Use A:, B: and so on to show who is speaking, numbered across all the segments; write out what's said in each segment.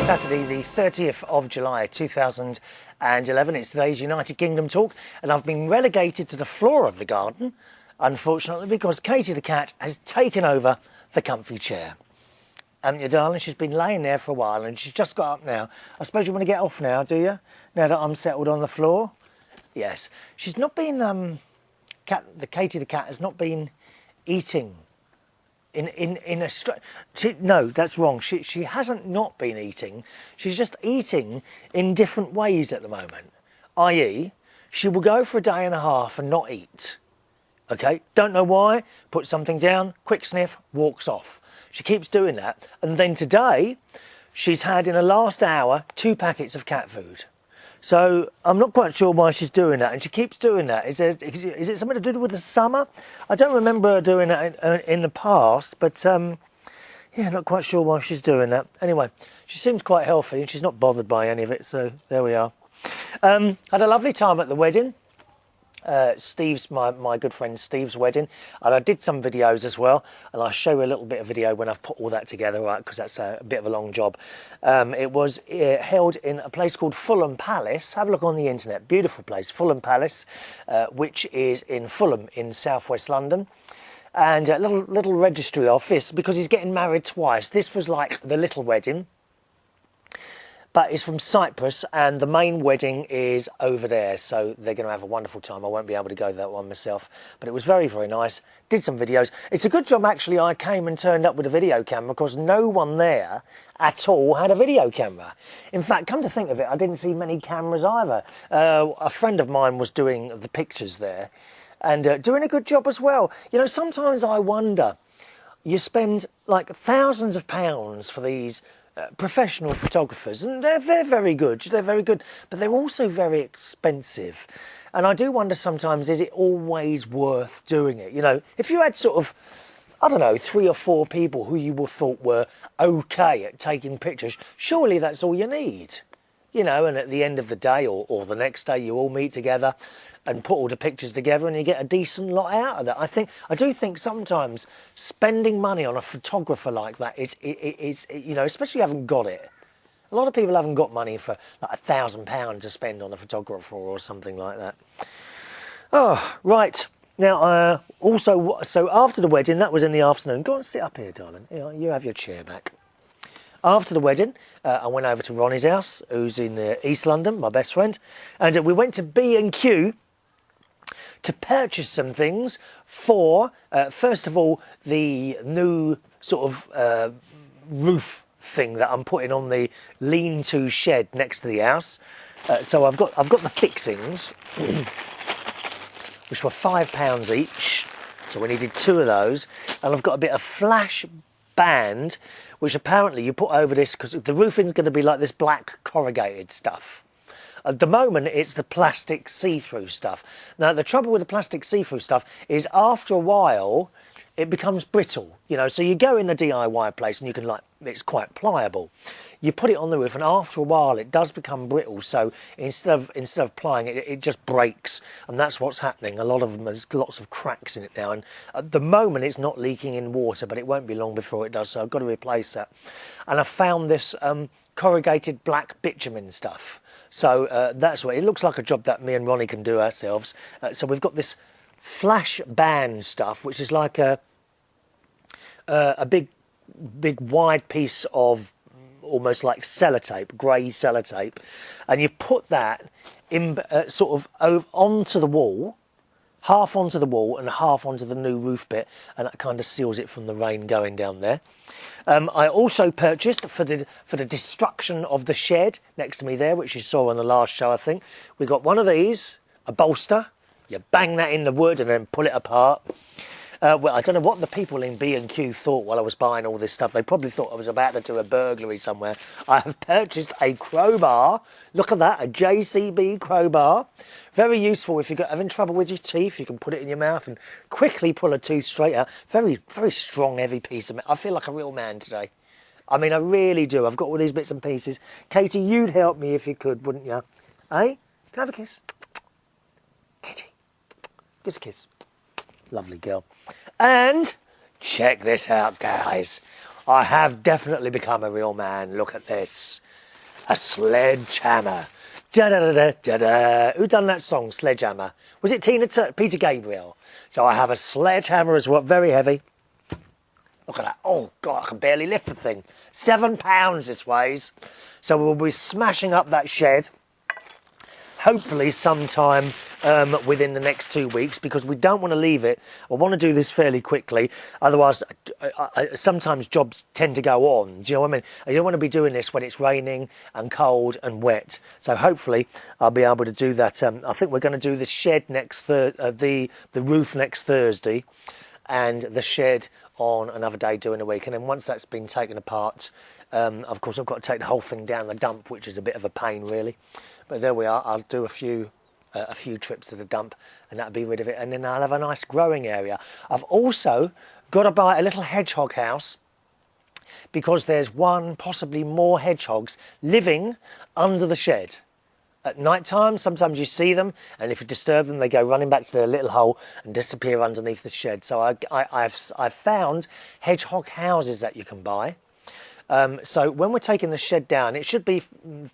A: Saturday, the 30th of July 2011. It's today's United Kingdom talk, and I've been relegated to the floor of the garden, unfortunately, because Katie the cat has taken over the comfy chair. Haven't you, darling? She's been laying there for a while, and she's just got up now. I suppose you want to get off now, do you? Now that I'm settled on the floor? Yes. She's not been, Katie the cat has not been eating no, that's wrong. She hasn't not been eating. She's just eating in different ways at the moment. I.e., she will go for a day and a half and not eat. Okay, don't know why. Put something down, quick sniff, walks off. She keeps doing that. And then today, she's had in the last hour 2 packets of cat food. So I'm not quite sure why she's doing that, and she keeps doing that. Is it something to do with the summer? I don't remember her doing that in the past, but yeah, not quite sure why she's doing that. Anyway, she seems quite healthy, and she's not bothered by any of it, so there we are. Had a lovely time at the wedding. Steve's, my good friend Steve's wedding, and I did some videos as well, and I'll show you a little bit of video when I've put all that together, right, because that's a bit of a long job. It was held in a place called Fulham Palace. Have a look on the internet, beautiful place, Fulham Palace, which is in Fulham in southwest London, and a little registry office, because he's getting married twice. This was like the little wedding, but it's from Cyprus, and the main wedding is over there, so they're going to have a wonderful time. I won't be able to go to that one myself, but it was very, very nice. Did some videos. It's a good job, actually, I came and turned up with a video camera, because no one there at all had a video camera. In fact, come to think of it, I didn't see many cameras either. A friend of mine was doing the pictures there, and doing a good job as well. You know, sometimes I wonder, you spend like thousands of pounds for these professional photographers, and they're very good, but they're also very expensive. And I do wonder sometimes, is it always worth doing it? You know, if you had sort of, I don't know, 3 or 4 people who you would thought were okay at taking pictures, surely that's all you need. You know, and at the end of the day or the next day, you all meet together and put all the pictures together, and you get a decent lot out of that. I do think sometimes spending money on a photographer like that is you know, especially if you haven't got it. A lot of people haven't got money for like £1,000 to spend on a photographer or something like that. Oh, right. Now, also, so after the wedding, that was in the afternoon. Go and sit up here, darling. You have your chair back. After the wedding, I went over to Ronnie's house, who's in East London, my best friend, and we went to B&Q to purchase some things for, first of all, the new sort of roof thing that I'm putting on the lean-to shed next to the house. So I've got the fixings, which were £5 each. So we needed 2 of those, and I've got a bit of flash band, which apparently you put over this, because the roofing's going to be like this black corrugated stuff. At the moment, it's the plastic see-through stuff. Now, the trouble with the plastic see-through stuff is after a while, it becomes brittle. You know, so you go in the DIY place and you can, like, it's quite pliable. You put it on the roof, and after a while, it does become brittle. So instead of plying it, it just breaks, and that's what's happening. A lot of them, there's lots of cracks in it now, and at the moment, it's not leaking in water, but it won't be long before it does. So I've got to replace that. And I found this corrugated black bitumen stuff. So that's what it looks like, a job that me and Ronnie can do ourselves. So we've got this flash band stuff, which is like a big wide piece of almost like sellotape, grey sellotape, and you put that in sort of onto the wall, half onto the wall and half onto the new roof bit, and that kind of seals it from the rain going down there. I also purchased for the destruction of the shed next to me there, which you saw on the last show, I think. We got one of these, a bolster. You bang that in the wood and then pull it apart. Well, I don't know what the people in B&Q thought while I was buying all this stuff. They probably thought I was about to do a burglary somewhere. I have purchased a crowbar. Look at that, a JCB crowbar. Very useful if you're having trouble with your teeth. You can put it in your mouth and quickly pull a tooth straight out. Very, very strong, heavy piece of metal. I feel like a real man today. I mean, I really do. I've got all these bits and pieces. Katie, you'd help me if you could, wouldn't you? Eh? Can I have a kiss? Katie, give us a kiss. Lovely girl. And check this out, guys. I have definitely become a real man. Look at this. A sledgehammer. Da-da-da-da-da-da. Who done that song, Sledgehammer? Was it Peter Gabriel? So I have a sledgehammer as well, very heavy. Look at that. Oh, God, I can barely lift the thing. 7 pounds this weighs. So we'll be smashing up that shed, hopefully sometime within the next 2 weeks, because we don't want to leave it. I want to do this fairly quickly. Otherwise, sometimes jobs tend to go on. Do you know what I mean? You don't want to be doing this when it's raining and cold and wet. So hopefully I'll be able to do that. I think we're going to do the shed next the roof next Thursday, and the shed on another day during the week. And then once that's been taken apart, of course I've got to take the whole thing down the dump, which is a bit of a pain really. But there we are. I'll do a few trips to the dump, and that'll be rid of it. And then I'll have a nice growing area. I've also got to buy a little hedgehog house, because there's one, possibly more hedgehogs living under the shed. At night time, sometimes you see them, and if you disturb them, they go running back to their little hole and disappear underneath the shed. So I've found hedgehog houses that you can buy. So when we're taking the shed down, it should be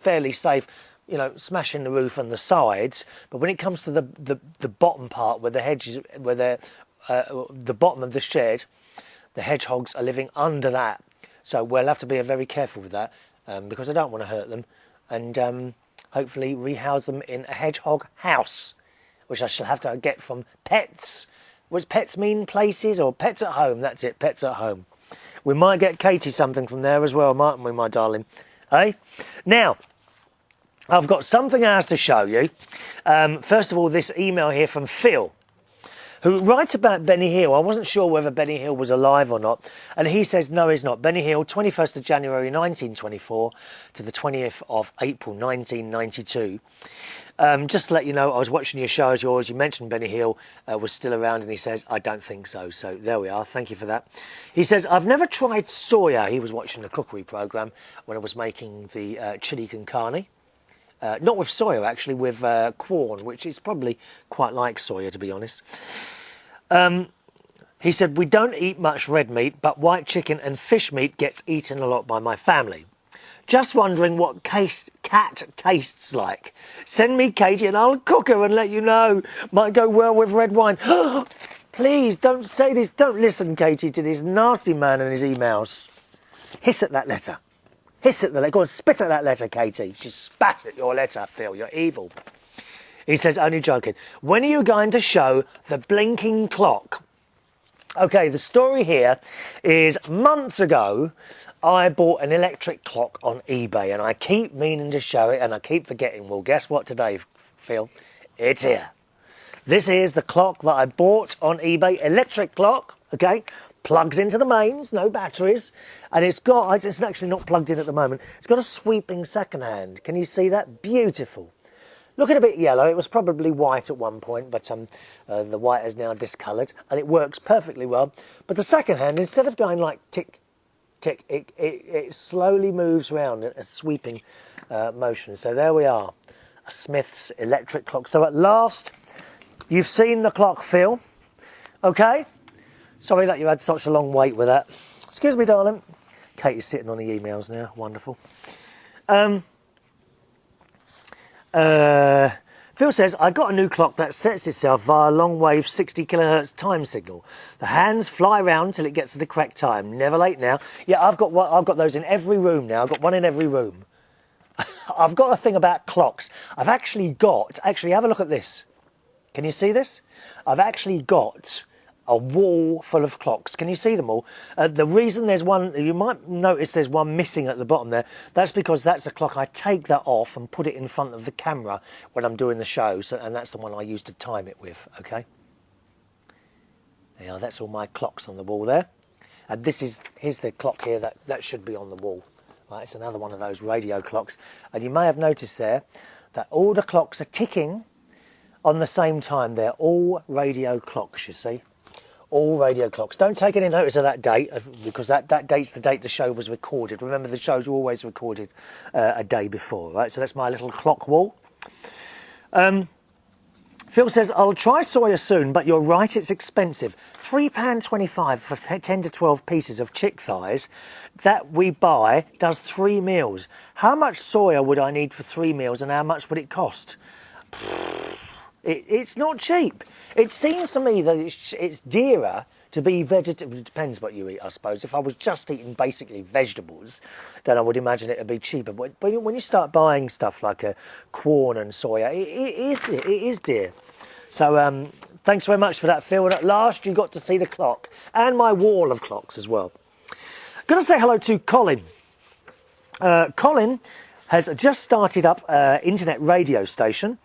A: fairly safe, you know, smashing the roof and the sides. But when it comes to the bottom part, where the hedges, where the bottom of the shed, the hedgehogs are living under that. So we'll have to be very careful with that, because I don't want to hurt them, and hopefully rehouse them in a hedgehog house, which I shall have to get from Pets. What's Pets mean? Places, or Pets at Home? That's it, Pets at Home. We might get Katie something from there as well, mightn't we, my darling? Eh? Now, I've got something else to show you. First of all, this email here from Phil, who writes about Benny Hill. I wasn't sure whether Benny Hill was alive or not. And he says, no, he's not. Benny Hill, 21st of January 1924 to the 20th of April 1992. Just to let you know, I was watching your show as yours. You mentioned Benny Hill was still around, and he says, I don't think so. So there we are. Thank you for that. He says, I've never tried soya. He was watching the cookery programme when I was making the chili con carne. Not with soya, actually, with corn, which is probably quite like soya, to be honest. He said, we don't eat much red meat, but white chicken and fish meat gets eaten a lot by my family. Just wondering what cat tastes like. Send me Katie and I'll cook her and let you know. Might go well with red wine. Please, don't say this. Don't listen, Katie, to this nasty man and his emails. Hiss at that letter. Hiss at the letter. Go on, spit at that letter, Katie. She spat at your letter, Phil. You're evil. He says, only joking. When are you going to show the blinking clock? Okay, the story here is months ago, I bought an electric clock on eBay, and I keep meaning to show it, and I keep forgetting. Well, guess what today, Phil? It's here. This is the clock that I bought on eBay, electric clock, okay? Plugs into the mains, no batteries, and it's actually not plugged in at the moment. It's got a sweeping second hand. Can you see that? Beautiful. Looking a bit yellow. It was probably white at one point, but the white is now discoloured, and it works perfectly well. But the second hand, instead of going like tick, tick, it slowly moves around in a sweeping motion. So there we are, a Smith's electric clock. So at last, you've seen the clock, Phil. Okay? Sorry that you had such a long wait with that. Excuse me, darling. Katie's sitting on the emails now. Wonderful. Phil says, I got a new clock that sets itself via long wave 60 kilohertz time signal. The hands fly around till it gets to the correct time. Never late now. Yeah, I've got those in every room now. I've got one in every room. I've got a thing about clocks. I've actually have a look at this. Can you see this? I've actually got a wall full of clocks. Can you see them all? The reason there's one, you might notice there's one missing at the bottom there. That's because that's the clock. I take that off and put it in front of the camera when I'm doing the show. So, and that's the one I use to time it with, okay? Now, that's all my clocks on the wall there. And here's the clock here that should be on the wall. Right, it's another one of those radio clocks. And you may have noticed there that all the clocks are ticking on the same time. They're all radio clocks, you see. All radio clocks. Don't take any notice of that date, because that date's the date the show was recorded. Remember, the shows are always recorded a day before, right? So that's my little clock wall. Phil says, I'll try soya soon, but you're right, it's expensive. £3.25 for 10 to 12 pieces of chick thighs that we buy does 3 meals. How much soya would I need for 3 meals and how much would it cost? It's not cheap. It seems to me that it's dearer to be vegetarian. It depends what you eat, I suppose. If I was just eating basically vegetables, then I would imagine it would be cheaper. But when you start buying stuff like corn and soya, it is dear. So thanks very much for that, Phil. And at last you got to see the clock and my wall of clocks as well. Going to say hello to Colin. Colin has just started up an internet radio station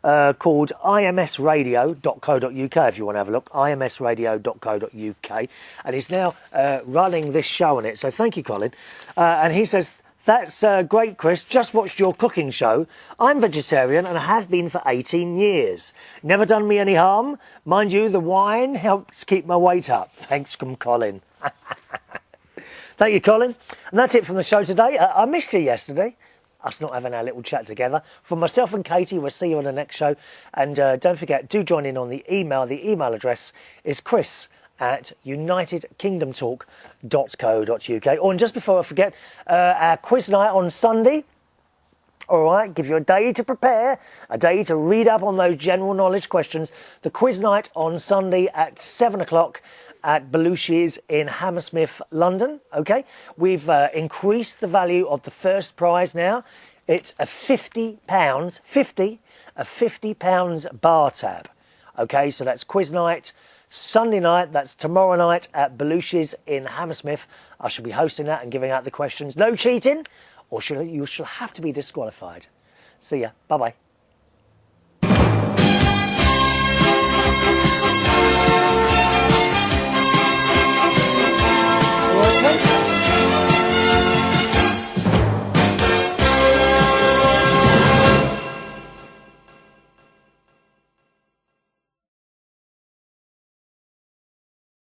A: called imsradio.co.uk, if you want to have a look, imsradio.co.uk, and he's now running this show on it, so thank you, Colin. And he says, that's great, Chris, just watched your cooking show. I'm vegetarian and have been for 18 years. Never done me any harm. Mind you, the wine helps keep my weight up. Thanks from Colin. Thank you, Colin. And that's it from the show today. I missed you yesterday. Us not having our little chat together. From myself and Katie, we'll see you on the next show. And don't forget, do join in on the email. The email address is chris@unitedkingdomtalk.co.uk. Oh, and just before I forget, our quiz night on Sunday. All right, give you a day to prepare, a day to read up on those general knowledge questions. The quiz night on Sunday at 7 o'clock. At Belushi's in Hammersmith, London, okay? We've increased the value of the first prize now. It's a £50, a £50 bar tab, okay? So that's quiz night, Sunday night, that's tomorrow night at Belushi's in Hammersmith. I shall be hosting that and giving out the questions. No cheating, or you shall have to be disqualified. See ya, bye-bye.